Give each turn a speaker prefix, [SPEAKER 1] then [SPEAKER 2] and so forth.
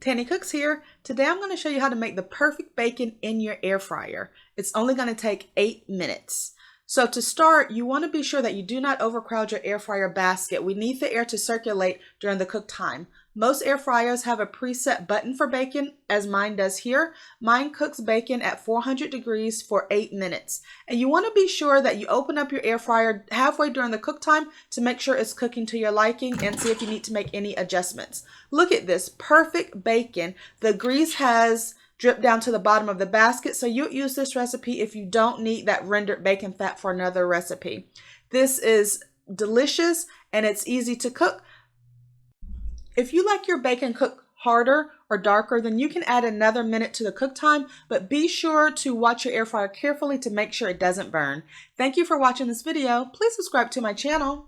[SPEAKER 1] Tanny Cooks here. Today I'm going to show you how to make the perfect bacon in your air fryer. It's only going to take 8 minutes. So to start, you want to be sure that you do not overcrowd your air fryer basket. We need the air to circulate during the cook time. Most air fryers have a preset button for bacon, as mine does here. Mine cooks bacon at 400 degrees for 8 minutes. And you want to be sure that you open up your air fryer halfway during the cook time to make sure it's cooking to your liking and see if you need to make any adjustments. Look at this perfect bacon. The grease has dripped down to the bottom of the basket, so you use this recipe if you don't need that rendered bacon fat for another recipe. This is delicious and it's easy to cook. If you like your bacon cooked harder or darker, then you can add another minute to the cook time, but be sure to watch your air fryer carefully to make sure it doesn't burn. Thank you for watching this video. Please subscribe to my channel.